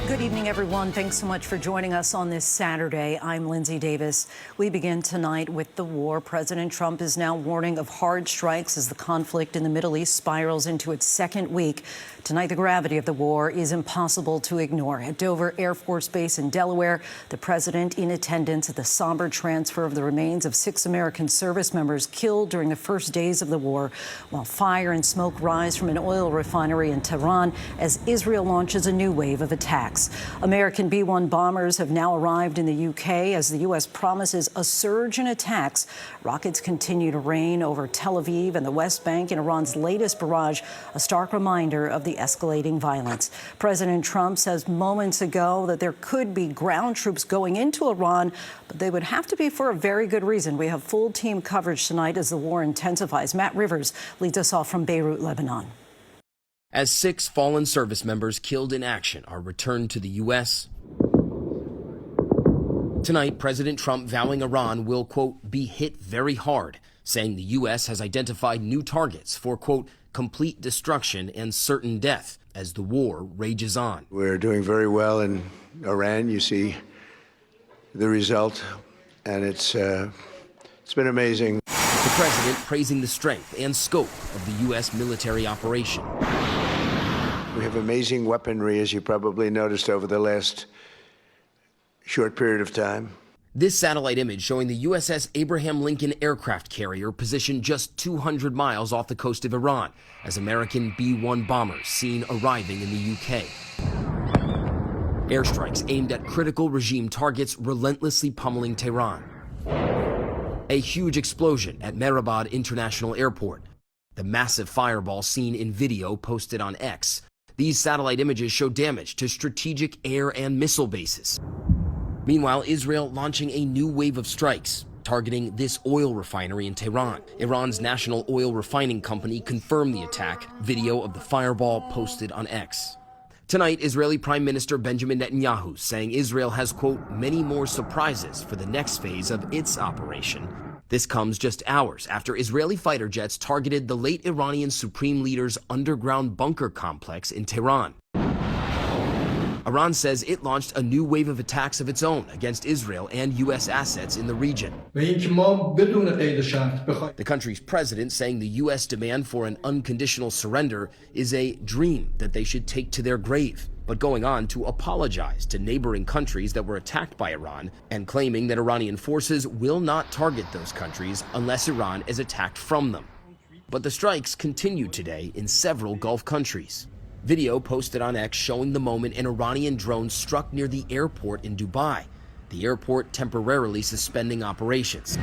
Good evening, everyone. Thanks so much for joining us on this Saturday. I'm Lindsay Davis. We begin tonight with the war. President Trump is now warning of hard strikes as the conflict in the Middle East spirals into its second week. Tonight, the gravity of the war is impossible to ignore. At Dover Air Force Base in Delaware, the president in attendance at the somber transfer of the remains of 6 American service members killed during the first days of the war, while fire and smoke rise from an oil refinery in Tehran as Israel launches a new wave of attacks. American B-1 bombers have now arrived in the UK as the U.S. promises a surge in attacks. Rockets continue to rain over Tel Aviv and the West Bank in Iran's latest barrage, a stark reminder of the escalating violence. President Trump says moments ago that there could be ground troops going into Iran, but they would have to be for a very good reason. We have full team coverage tonight as the war intensifies. Matt Rivers leads us off from Beirut, Lebanon. As 6 fallen service members killed in action are returned to the U.S. Tonight, President Trump vowing Iran will, quote, be hit very hard, saying the U.S. has identified new targets for, quote, complete destruction and certain death as the war rages on. We're doing very well in Iran. You see the result, and it's been amazing. The president praising the strength and scope of the U.S. military operation. We have amazing weaponry, as you probably noticed over the last short period of time. This satellite image showing the USS Abraham Lincoln aircraft carrier positioned just 200 miles off the coast of Iran as American B-1 bombers seen arriving in the UK. Airstrikes aimed at critical regime targets relentlessly pummeling Tehran. A huge explosion at Mehrabad International Airport. The massive fireball seen in video posted on X. These satellite images show damage to strategic air and missile bases. Meanwhile, Israel launching a new wave of strikes, targeting this oil refinery in Tehran. Iran's national oil refining company confirmed the attack. Video of the fireball posted on X. Tonight, Israeli Prime Minister Benjamin Netanyahu saying Israel has, quote, many more surprises for the next phase of its operation. This comes just hours after Israeli fighter jets targeted the late Iranian Supreme Leader's underground bunker complex in Tehran. Iran says it launched a new wave of attacks of its own against Israel and U.S. assets in the region. The country's president saying the U.S. demand for an unconditional surrender is a dream that they should take to their grave, but going on to apologize to neighboring countries that were attacked by Iran and claiming that Iranian forces will not target those countries unless Iran is attacked from them. But the strikes continued today in several Gulf countries. Video posted on X showing the moment an Iranian drone struck near the airport in Dubai, the airport temporarily suspending operations.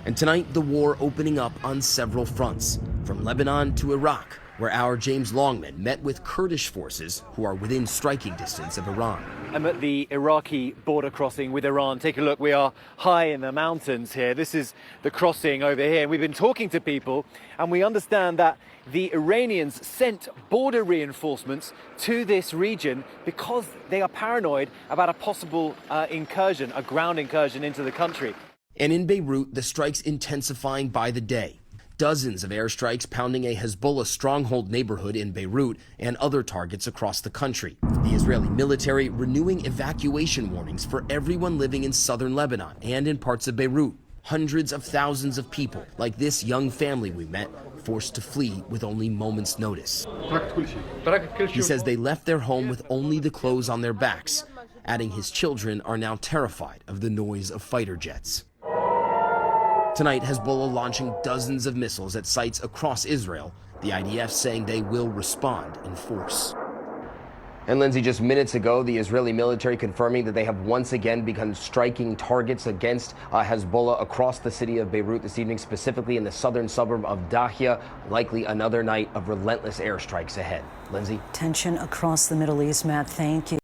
And tonight, the war opening up on several fronts, from Lebanon to Iraq, where our James Longman met with Kurdish forces who are within striking distance of Iran. I'm at the Iraqi border crossing with Iran. Take a look, we are high in the mountains here. This is the crossing over here. We've been talking to people and we understand that the Iranians sent border reinforcements to this region because they are paranoid about a possible incursion, a ground incursion into the country. And in Beirut, the strikes intensifying by the day. Dozens of airstrikes pounding a Hezbollah stronghold neighborhood in Beirut and other targets across the country. The Israeli military renewing evacuation warnings for everyone living in southern Lebanon and in parts of Beirut. Hundreds of thousands of people, like this young family we met, forced to flee with only moments' notice. He says they left their home with only the clothes on their backs, adding his children are now terrified of the noise of fighter jets. Tonight, Hezbollah launching dozens of missiles at sites across Israel, the IDF saying they will respond in force. And Lindsay, just minutes ago, the Israeli military confirming that they have once again begun striking targets against Hezbollah across the city of Beirut this evening, specifically in the southern suburb of Dahia. Likely another night of relentless airstrikes ahead. Lindsay? Tension across the Middle East, Matt, thank you.